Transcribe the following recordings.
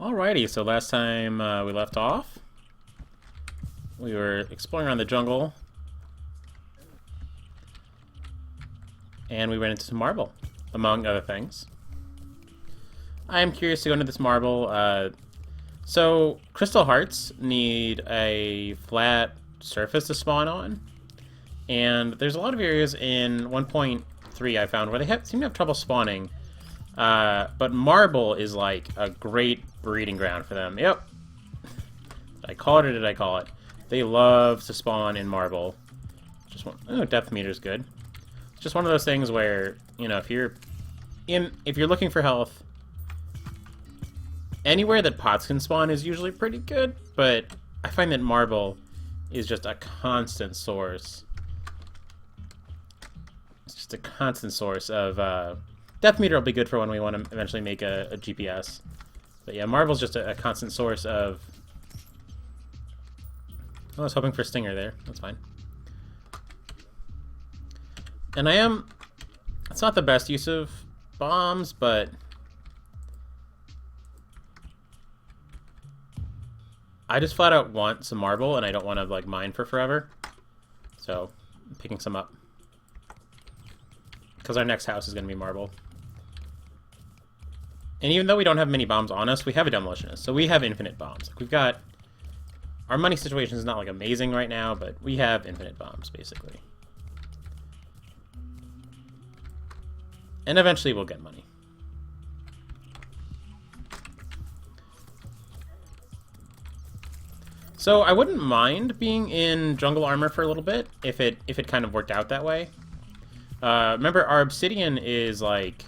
Alrighty, so last time we left off, we were exploring around the jungle, and we ran into some marble, among other things. I am curious to go into this marble. So, crystal hearts need a flat surface to spawn on, and there's a lot of areas in 1.3 I found where they seem to have trouble spawning. But marble is like a great breeding ground for them. Yep. Did I call it or did I call it? They love to spawn in marble. Just one. Oh, depth meter's good. It's just one of those things where, you know, if you're looking for health, anywhere that pots can spawn is usually pretty good. But I find that marble is just a constant source. It's just a constant source of. Depth meter will be good for when we want to eventually make a GPS. But yeah, marble's just a constant source of... I was hoping for Stinger there. That's fine. And it's not the best use of bombs, but... I just flat out want some marble, and I don't want to, like, mine for forever. So, I'm picking some up. Because our next house is going to be marble. And even though we don't have many bombs on us, we have a demolitionist, so we have infinite bombs. Like, we've got... Our money situation is not, like, amazing right now, but we have infinite bombs, basically. And eventually we'll get money. So I wouldn't mind being in jungle armor for a little bit, if it kind of worked out that way. Remember, our obsidian is, like...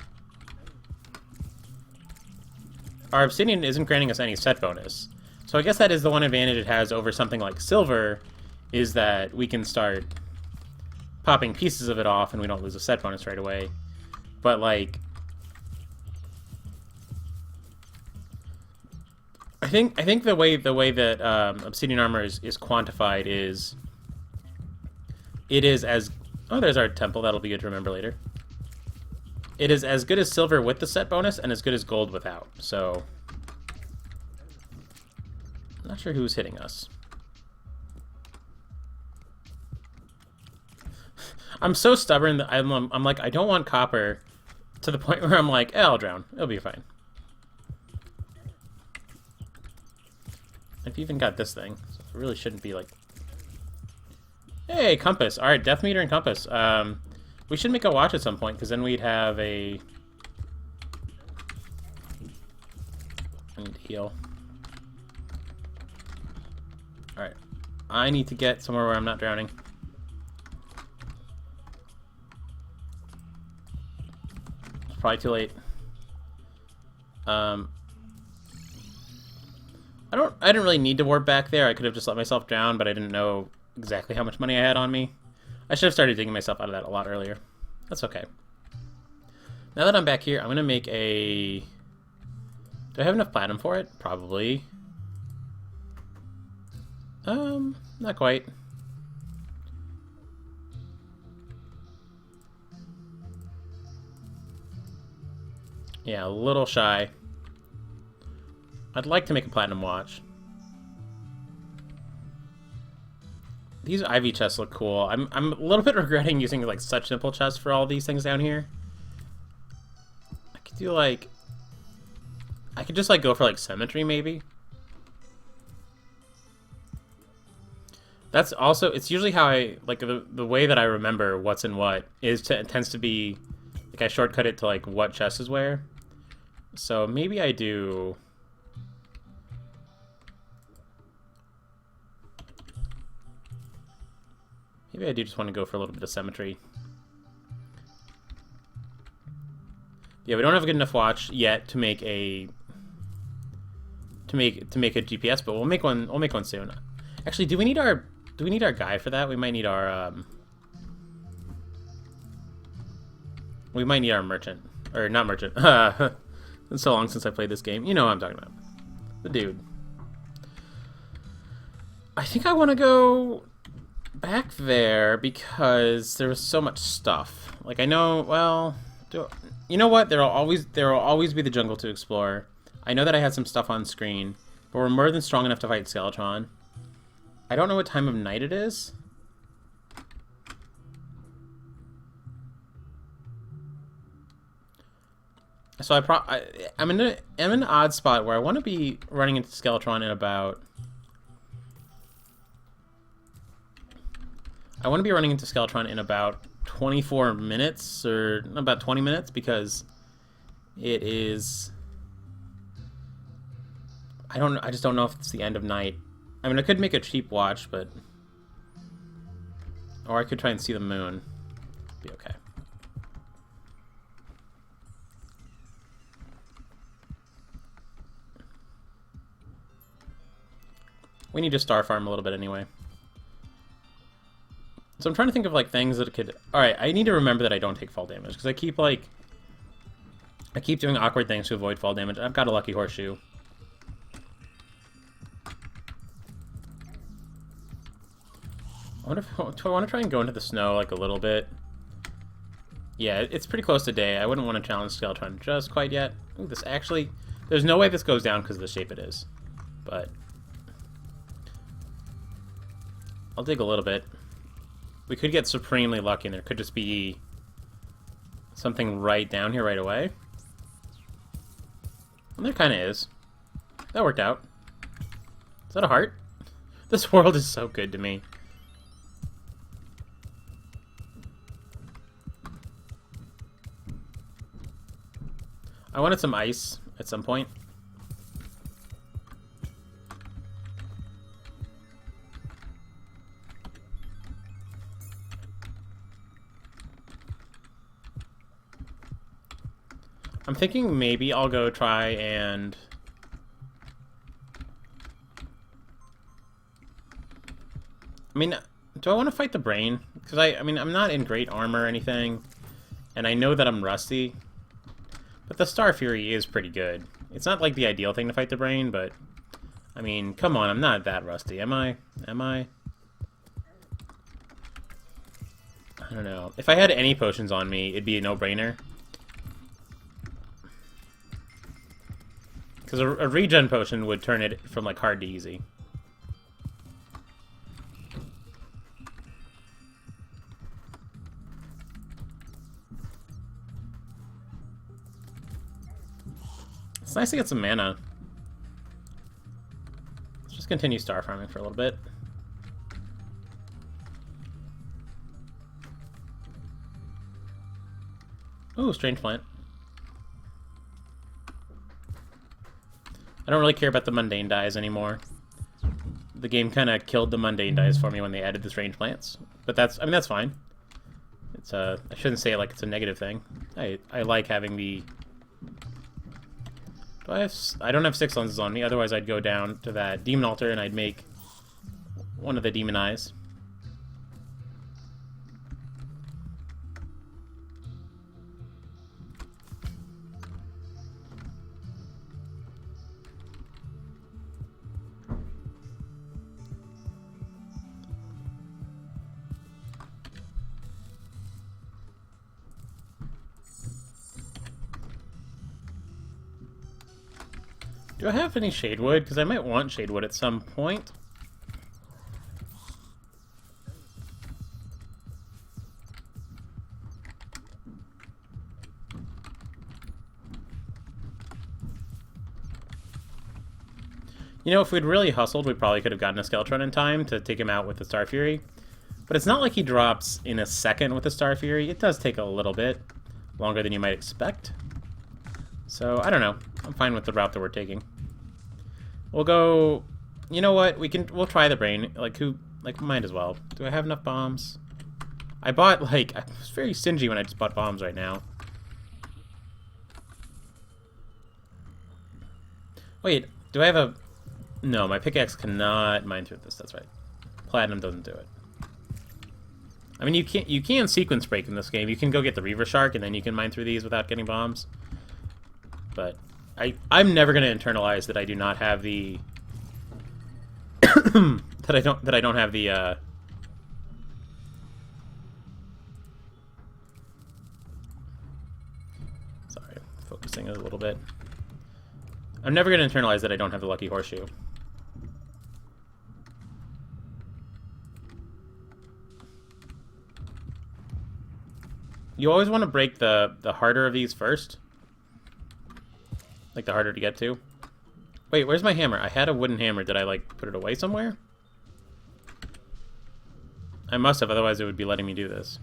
Our obsidian isn't granting us any set bonus. So I guess that is the one advantage it has over something like silver, is that we can start popping pieces of it off and we don't lose a set bonus right away. But, like... I think the way that obsidian armor is quantified is... It is as... Oh, there's our temple. That'll be good to remember later. It is as good as silver with the set bonus and as good as gold without. So, I'm not sure who's hitting us. I'm so stubborn that I'm like, I don't want copper, to the point where I'm like, eh, I'll drown. It'll be fine. I've even got this thing, so it really shouldn't be like... Hey, compass. Alright, depth meter and compass. We should make a watch at some point, because then we'd have a... I need to heal. Alright. I need to get somewhere where I'm not drowning. It's probably too late. I didn't really need to warp back there. I could have just let myself drown, but I didn't know exactly how much money I had on me. I should have started digging myself out of that a lot earlier. That's okay. Now that I'm back here, I'm going to make a... Do I have enough platinum for it? Probably. Not quite. Yeah, a little shy. I'd like to make a platinum watch. These Ivy chests look cool. I'm a little bit regretting using like such simple chests for all these things down here. I could do like... I could just like go for like symmetry maybe. That's also... It's usually how I... Like the way that I remember what's in what is it tends to be... Like I shortcut it to like what chest is where. So maybe I do... Maybe I do just want to go for a little bit of symmetry. Yeah, we don't have a good enough watch yet to make a GPS, but we'll make one. We'll make one soon. Actually, do we need our guy for that? We might need our merchant, or not merchant. It's so long since I played this game. You know what I'm talking about. The dude. I think I want to go back there because there was so much stuff. Like I know, well, you know what? There will always be the jungle to explore. I know that I had some stuff on screen, but we're more than strong enough to fight Skeletron. I don't know what time of night it is. So I'm in an odd spot where I want to be running into Skeletron in about... I want to be running into Skeletron in about 24 minutes, or about 20 minutes, because it is... I just don't know if it's the end of night. I mean, I could make a cheap watch, but... Or I could try and see the moon. Be okay. We need to star farm a little bit anyway. So I'm trying to think of, like, things that could... Alright, I need to remember that I don't take fall damage, because I keep, like... I keep doing awkward things to avoid fall damage. I've got a lucky horseshoe. Do I want to try and go into the snow, like, a little bit? Yeah, it's pretty close to day. I wouldn't want to challenge Skeletron just quite yet. Ooh, this actually... There's no way this goes down because of the shape it is. But... I'll dig a little bit. We could get supremely lucky, and there could just be something right down here right away. And there kind of is. That worked out. Is that a heart? This world is so good to me. I wanted some ice at some point. I'm thinking maybe I'll go try and... I mean, do I want to fight the brain? Because I mean, I'm not in great armor or anything, and I know that I'm rusty. But the Star Fury is pretty good. It's not like the ideal thing to fight the brain, but... I mean, come on, I'm not that rusty, am I? Am I? I don't know. If I had any potions on me, it'd be a no-brainer. Because a regen potion would turn it from, like, hard to easy. It's nice to get some mana. Let's just continue star farming for a little bit. Ooh, strange plant. I don't really care about the mundane dyes anymore. The game kind of killed the mundane dyes for me when they added the strange plants. But that's, I mean, that's fine. It's I shouldn't say it like it's a negative thing. I like having the... I don't have 6 lenses on me, otherwise I'd go down to that demon altar and I'd make one of the demon eyes. Do I have any shade wood? Because I might want shade wood at some point. You know, if we'd really hustled, we probably could have gotten a Skeletron in time to take him out with the Star Fury. But it's not like he drops in a second with the Star Fury. It does take a little bit longer than you might expect. So, I don't know. I'm fine with the route that we're taking. We'll go... You know what? We'll try the brain. Like, might as well. Do I have enough bombs? I bought, like... I was very stingy when I just bought bombs right now. Wait, do I have a... No, my pickaxe cannot mine through this. That's right. Platinum doesn't do it. I mean, you can sequence break in this game. You can go get the Reaver Shark, and then you can mine through these without getting bombs. But I'm never going to internalize that I do not have the that I don't have the sorry, focusing a little bit. I'm never going to internalize that I don't have the lucky horseshoe. You always want to break the harder of these first. Like, the harder to get to. Wait, where's my hammer? I had a wooden hammer. Did I, like, put it away somewhere? I must have, otherwise it would be letting me do this.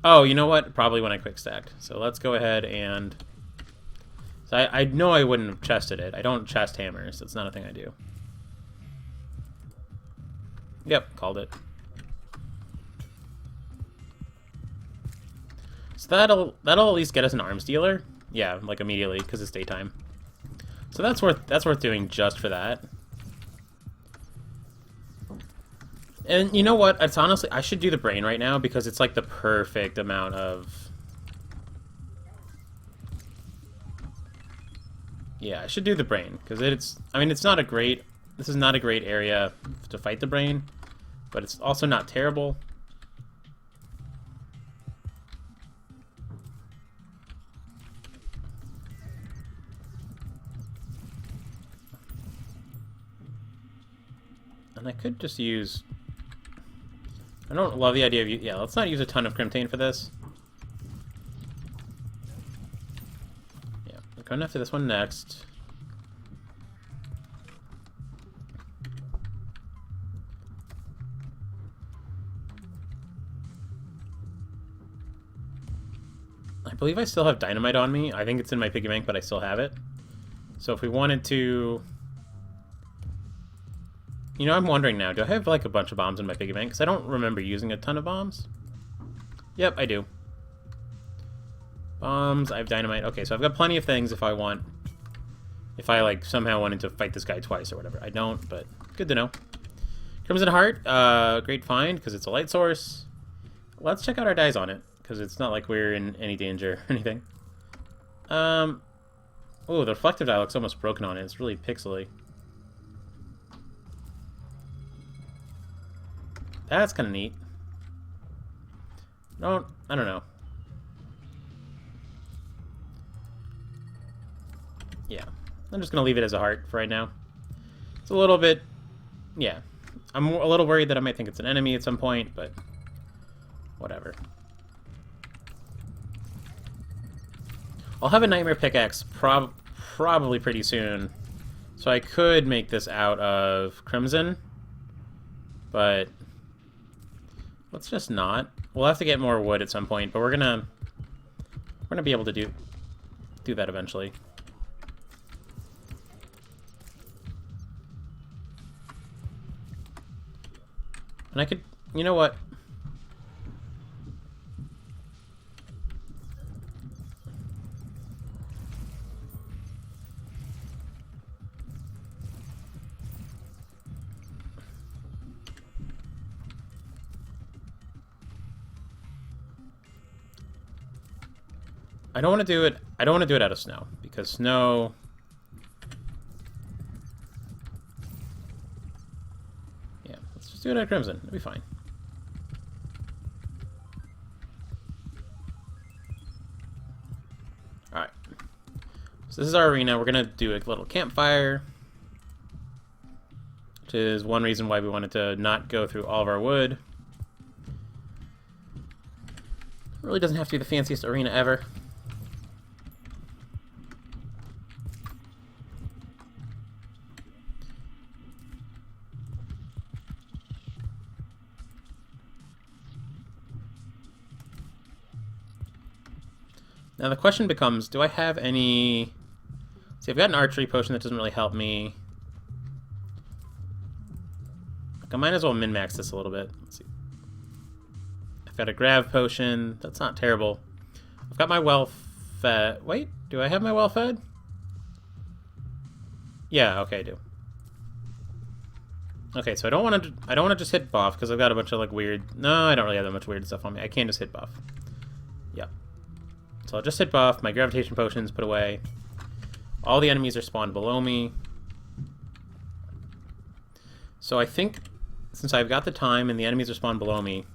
Oh, you know what? Probably when I quick stacked. So let's go ahead and... So I know I wouldn't have chested it. I don't chest hammers. That's not a thing I do. Yep, called it. So that'll at least get us an arms dealer. Yeah, like immediately, because it's daytime. So that's worth doing just for that. And you know what? It's honestly, I should do the brain right now because it's like the perfect amount of... Yeah, I should do the brain because it's... I mean, it's not a great... This is not a great area to fight the brain, but it's also not terrible. And I could just use... I don't love the idea of... Yeah, let's not use a ton of Crimtane for this. Yeah, I'm going after this one next. I believe I still have dynamite on me. I think it's in my piggy bank, but I still have it. So if we wanted to... You know, I'm wondering now, do I have, like, a bunch of bombs in my piggy bank? Because I don't remember using a ton of bombs. Yep, I do. Bombs, I have dynamite. Okay, so I've got plenty of things if I want... If I, like, somehow wanted to fight this guy twice or whatever. I don't, but good to know. Crimson Heart, great find, because it's a light source. Let's check out our dies on it, because it's not like we're in any danger or anything. Oh, the reflective die looks almost broken on it. It's really pixely. That's kind of neat. I don't know. Yeah. I'm just going to leave it as a heart for right now. It's a little bit... Yeah. I'm a little worried that I might think it's an enemy at some point, but... Whatever. I'll have a Nightmare Pickaxe probably pretty soon. So I could make this out of Crimson. But... Let's just not. We'll have to get more wood at some point, but we're gonna be able to do that eventually. And I could, you know what? I don't want to do it. I don't want to do it out of snow because snow. Yeah, let's just do it out of crimson. It'll be fine. All right. So this is our arena. We're gonna do a little campfire, which is one reason why we wanted to not go through all of our wood. It really doesn't have to be the fanciest arena ever. Now the question becomes, do I have any... See, I've got an archery potion that doesn't really help me. Like, I might as well min-max this a little bit. Let's see. I've got a grav potion. That's not terrible. I've got my well-fed... Wait, do I have my well-fed? Yeah, okay, I do. Okay, so I don't want to just hit buff because I've got a bunch of like weird... No, I don't really have that much weird stuff on me. I can just hit buff. Yep. So I'll just hit buff, my gravitation potions put away. All the enemies are spawned below me. So I think, since I've got the time and the enemies are spawned below me...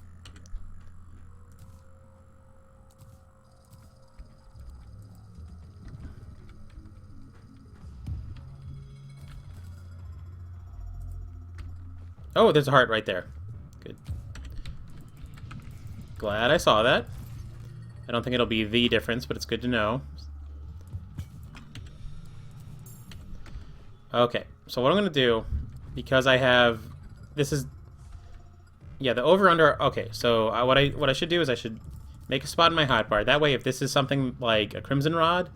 Oh, there's a heart right there. Good. Glad I saw that. I don't think it'll be the difference, but it's good to know. Okay, so what I'm going to do, because I have... This is... Yeah, the over-under... Okay, so what I should do is I should make a spot in my hotbar. That way, if this is something like a Crimson Rod,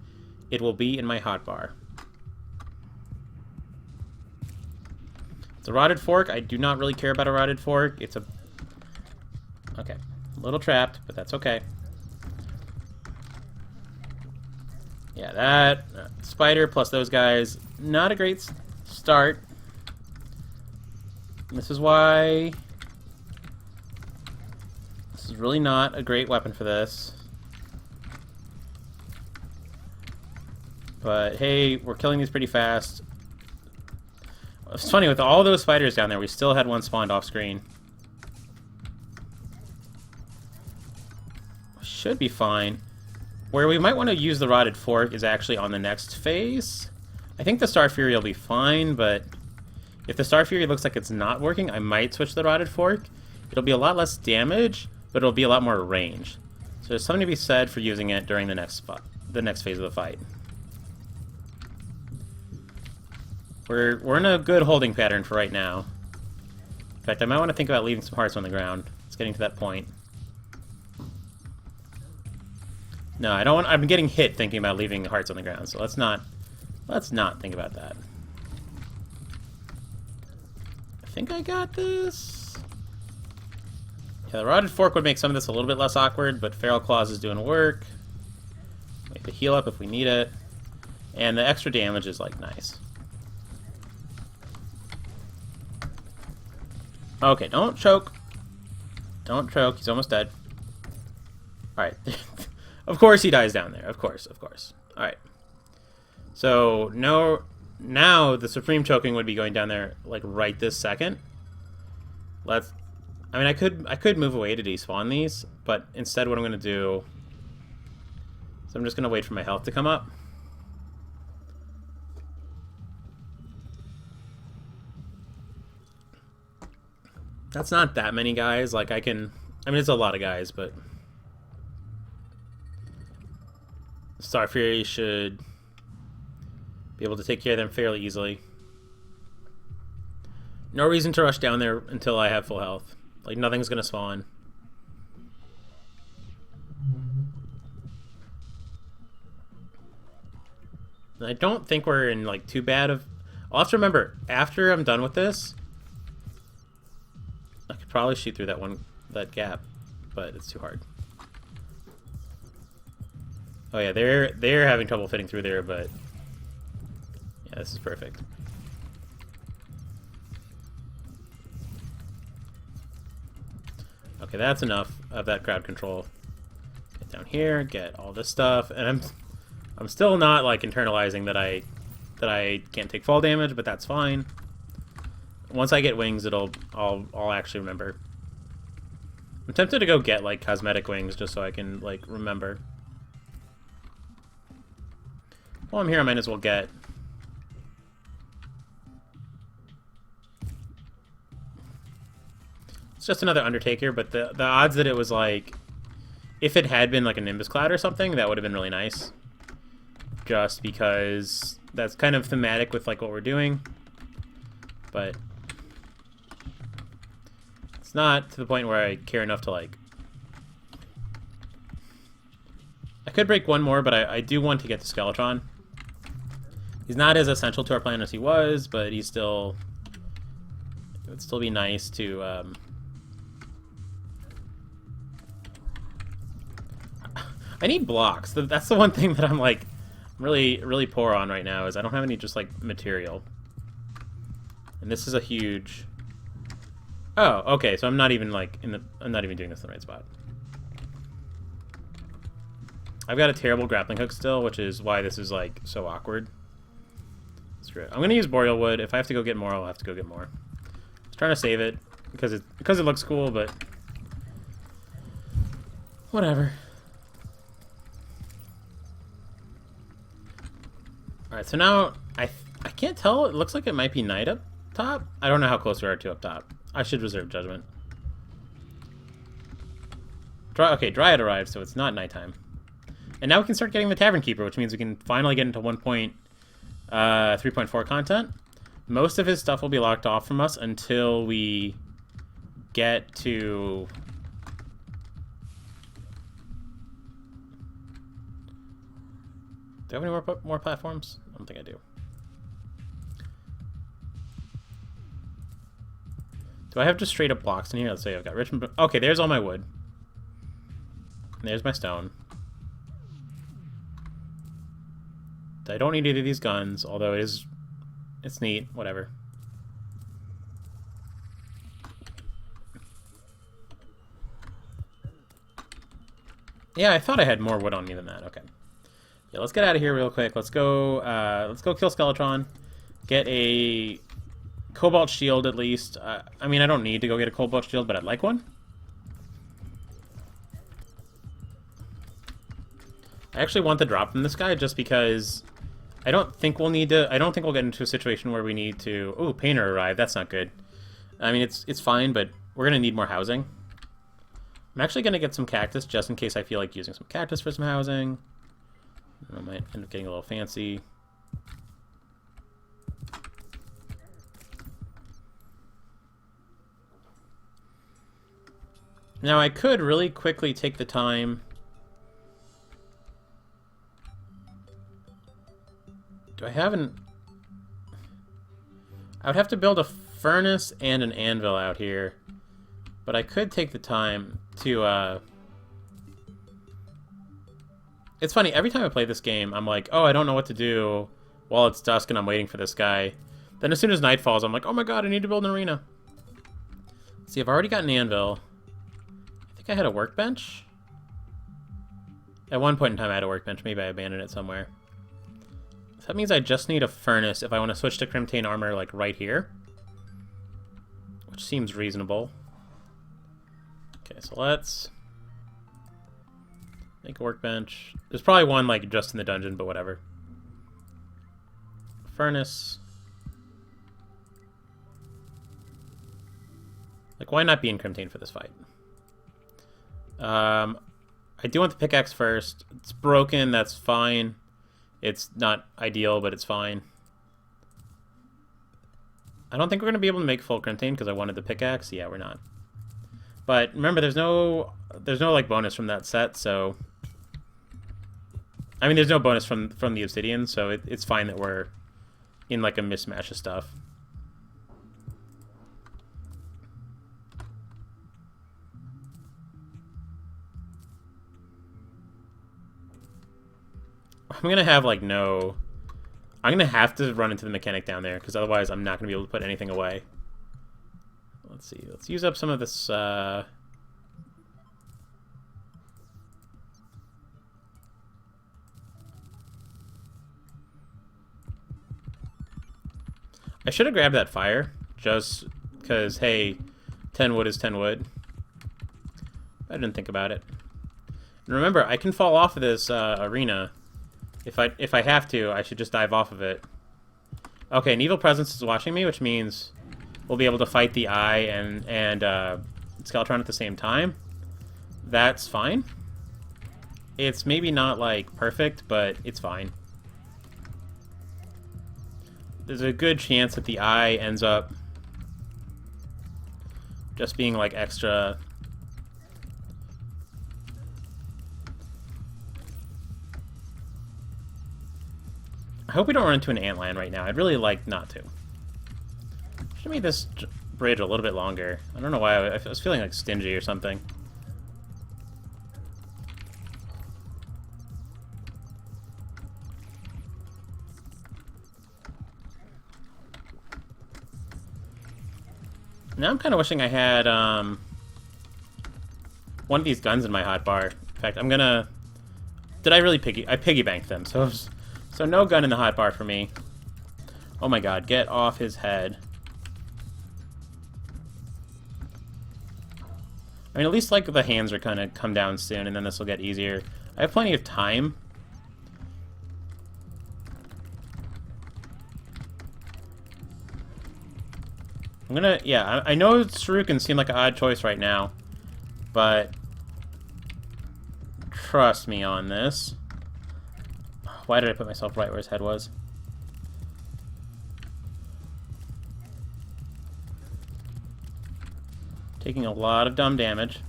it will be in my hotbar. It's a rotted fork. I do not really care about a rotted fork. It's a... Okay. A little trapped, but that's okay. Yeah, that... spider plus those guys. Not a great start. This is why... This is really not a great weapon for this. But hey, we're killing these pretty fast. It's funny, with all those spiders down there, we still had one spawned off screen. Should be fine. Where we might want to use the rotted fork is actually on the next phase. I think the Star Fury will be fine, but if the Star Fury looks like it's not working, I might switch the rotted fork. It'll be a lot less damage, but it'll be a lot more range. So there's something to be said for using it during the next phase of the fight. We're in a good holding pattern for right now. In fact, I might want to think about leaving some hearts on the ground. It's getting to that point. No, I don't want... I'm getting hit thinking about leaving hearts on the ground, so let's not think about that. I think I got this. Yeah, the rotted fork would make some of this a little bit less awkward, but Feral Claws is doing work. Make the heal up if we need it. And the extra damage is, like, nice. Okay, don't choke. Don't choke. He's almost dead. Alright. Of course he dies down there. Of course, of course. Alright. So, no... Now, the Supreme Choking would be going down there, like, right this second. Let's... I mean, I could move away to despawn these, but instead what I'm going to do... So I'm just going to wait for my health to come up. That's not that many guys. Like, I mean, it's a lot of guys, but... Star Fury should be able to take care of them fairly easily. No reason to rush down there until I have full health. Like, nothing's gonna spawn. And I don't think we're in, like, too bad of... I'll have to remember, after I'm done with this, I could probably shoot through that gap, but it's too hard. Oh yeah, they're having trouble fitting through there, but yeah, this is perfect. Okay, that's enough of that crowd control. Get down here, get all this stuff, and I'm still not like internalizing that I can't take fall damage, but that's fine. Once I get wings, I'll actually remember. I'm tempted to go get like cosmetic wings just so I can like remember. While I'm here, I might as well get... It's just another Undertaker, but the odds that it was like... If it had been like a Nimbus Cloud or something, that would have been really nice. Just because that's kind of thematic with like what we're doing. But... It's not to the point where I care enough to like... I could break one more, but I do want to get the Skeletron. He's not as essential to our plan as he was, but he's still... It would still be nice to... I need blocks. That's the one thing that I'm like really, really poor on right now, is I don't have any just like material. And this is a huge... Oh, okay, so I'm not even like I'm not even doing this in the right spot. I've got a terrible grappling hook still, which is why this is like so awkward. Screw it. I'm gonna use Boreal Wood. If I have to go get more, I'll have to go get more. I was trying to save it because it looks cool, but whatever. All right, so now I can't tell. It looks like it might be night up top. I don't know how close we are to up top. I should reserve judgment. Okay, Dryad arrived, so it's not nighttime. And now we can start getting the Tavern Keeper, which means we can finally get into 1.3.4 content. Most of his stuff will be locked off from us until we get to... Do I have any more platforms? I don't think I do. Do I have just straight up blocks in here? Let's say I've got Richmond... Okay, there's all my wood. There's my stone. I don't need either of these guns, although it's neat. Whatever. Yeah, I thought I had more wood on me than that. Okay. Yeah, let's get out of here real quick. Let's go kill Skeletron. Get a Cobalt Shield at least. I mean, I don't need to go get a Cobalt Shield, but I'd like one. I actually want the drop from this guy just because I don't think we'll need to... I don't think we'll get into a situation where we need to... Ooh, Painter arrived. That's not good. I mean, it's fine, but we're going to need more housing. I'm actually going to get some cactus just in case I feel like using some cactus for some housing. I might end up getting a little fancy. Now, I could really quickly take the time... Do I have an... I would have to build a furnace and an anvil out here. But I could take the time to, It's funny, every time I play this game, I'm like, oh, I don't know what to do while it's dusk and I'm waiting for this guy. Then as soon as night falls, I'm like, oh my god, I need to build an arena. See, I've already got an anvil. I think I had a workbench? At one point in time, I had a workbench. Maybe I abandoned it somewhere. So that means I just need a furnace if I want to switch to Crimtane armor, like, right here. Which seems reasonable. Okay, so let's make a workbench. There's probably one, like, just in the dungeon, but whatever. Furnace. Like, why not be in Crimtane for this fight? I do want the pickaxe first. It's broken, that's fine. It's not ideal, but it's fine. I don't think we're going to be able to make full Crimtane because I wanted the pickaxe. Yeah, we're not. But remember, there's no like bonus from that set, so... I mean, there's no bonus from the obsidian, so it's fine that we're in, like, a mismatch of stuff. I'm going to have, like, no... I'm going to have to run into the mechanic down there, because otherwise I'm not going to be able to put anything away. Let's see. Let's use up some of this, I should have grabbed that fire, just because, hey, 10 wood is 10 wood. I didn't think about it. And remember, I can fall off of this arena. If I have to, I should just dive off of it. Okay, an evil presence is watching me, which means we'll be able to fight the Eye and Skeletron at the same time. That's fine. It's maybe not, like, perfect, but it's fine. There's a good chance that the Eye ends up just being, like, extra... I hope we don't run into an antlion right now. I'd really like not to. Should have made this bridge a little bit longer. I don't know why. I was feeling like stingy or something. Now I'm kind of wishing I had one of these guns in my hotbar. In fact, I'm gonna... Did I really I piggy banked them, so no gun in the hotbar for me. Oh my god, get off his head. I mean, at least, like, the hands are gonna come down soon, and then this will get easier. I have plenty of time. I'm gonna... Yeah, I know Shuriken seem like an odd choice right now, but trust me on this. Why did I put myself right where his head was? Taking a lot of dumb damage.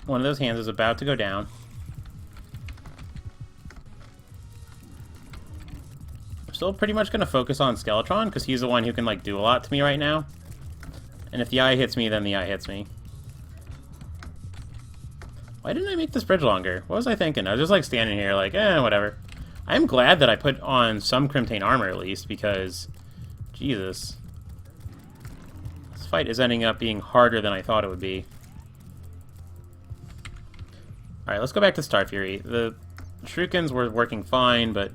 One of those hands is about to go down. I'm still pretty much going to focus on Skeletron, because he's the one who can, like, do a lot to me right now. And if the eye hits me, then the eye hits me. Why didn't I make this bridge longer? What was I thinking? I was just, like, standing here, like, whatever. I'm glad that I put on some Crimtane armor, at least, because... Jesus. This fight is ending up being harder than I thought it would be. Alright, let's go back to Star Fury. The Shurikens were working fine, but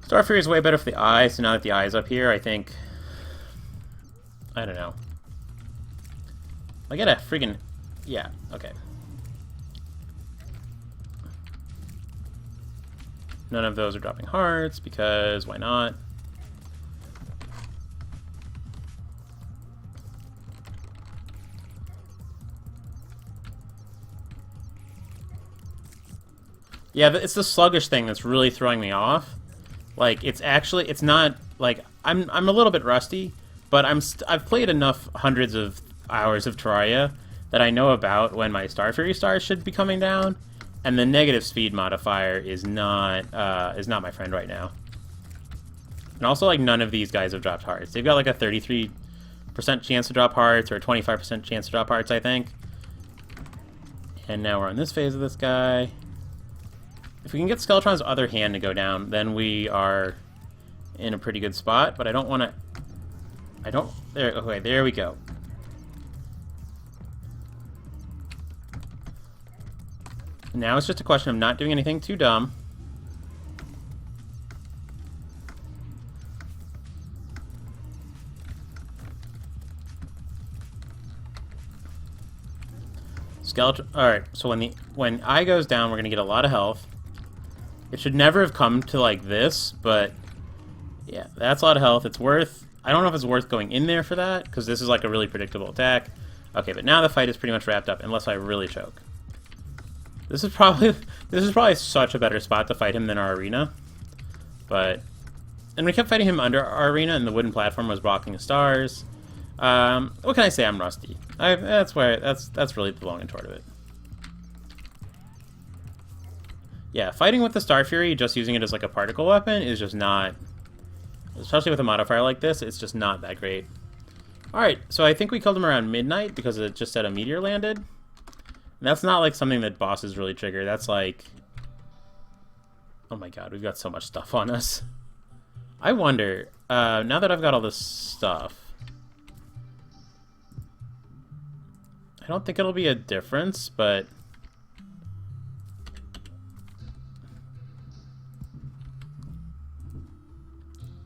Star Fury is way better for the eye, so now that the eye is up here, I think... I don't know. I get a friggin... Yeah, okay. None of those are dropping hearts, because why not? Yeah, it's the sluggish thing that's really throwing me off. Like, it's not, like, I'm a little bit rusty, but I've played enough hundreds of hours of Terraria that I know about when my Star Fury stars should be coming down, and the negative speed modifier is not my friend right now. And also, like, none of these guys have dropped hearts. They've got, like, a 33% chance to drop hearts, or a 25% chance to drop hearts, I think. And now we're on this phase of this guy. If we can get Skeletron's other hand to go down, then we are in a pretty good spot, but I don't want to... Okay, there we go. Now it's just a question of not doing anything too dumb. Skeletron... Alright, so when eye goes down, we're going to get a lot of health. It should never have come to, like, this, but... Yeah, that's a lot of health. It's worth... I don't know if it's worth going in there for that, because this is, like, a really predictable attack. Okay, but now the fight is pretty much wrapped up, unless I really choke. This is probably such a better spot to fight him than our arena. But... And we kept fighting him under our arena, and the wooden platform was blocking the stars. What can I say? I'm rusty. That's really the long and short of it. Yeah, fighting with the Star Fury, just using it as like a particle weapon, is just not... Especially with a modifier like this, it's just not that great. Alright, so I think we killed him around midnight because it just said a meteor landed. And that's not like something that bosses really trigger. That's like... Oh my god, we've got so much stuff on us. I wonder, now that I've got all this stuff... I don't think it'll be a difference, but...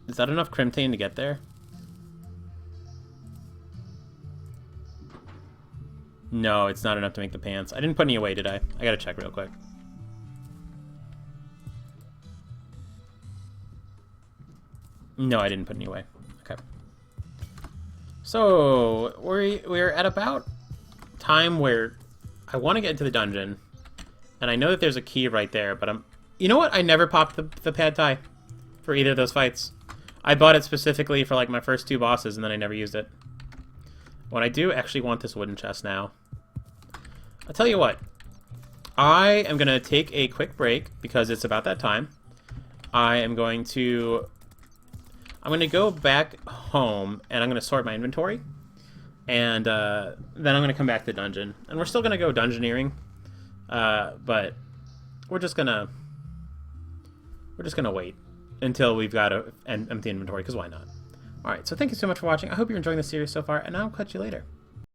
Is that enough Crimtane to get there? No, it's not enough to make the pants. I didn't put any away, did I? I gotta check real quick. No, I didn't put any away. Okay. So, we're at about time where I want to get into the dungeon. And I know that there's a key right there, but I'm... You know what? I never popped the pad thai for either of those fights. I bought it specifically for, like, my first two bosses, and then I never used it. What I do actually want this wooden chest now. I'll tell you what. I am going to take a quick break, because it's about that time. I'm going to go back home, and I'm going to sort my inventory. And then I'm going to come back to the dungeon. And we're still going to go dungeoneering. But we're just going to wait until we've got an empty inventory, because why not? Alright, so thank you so much for watching. I hope you're enjoying the series so far, and I'll catch you later.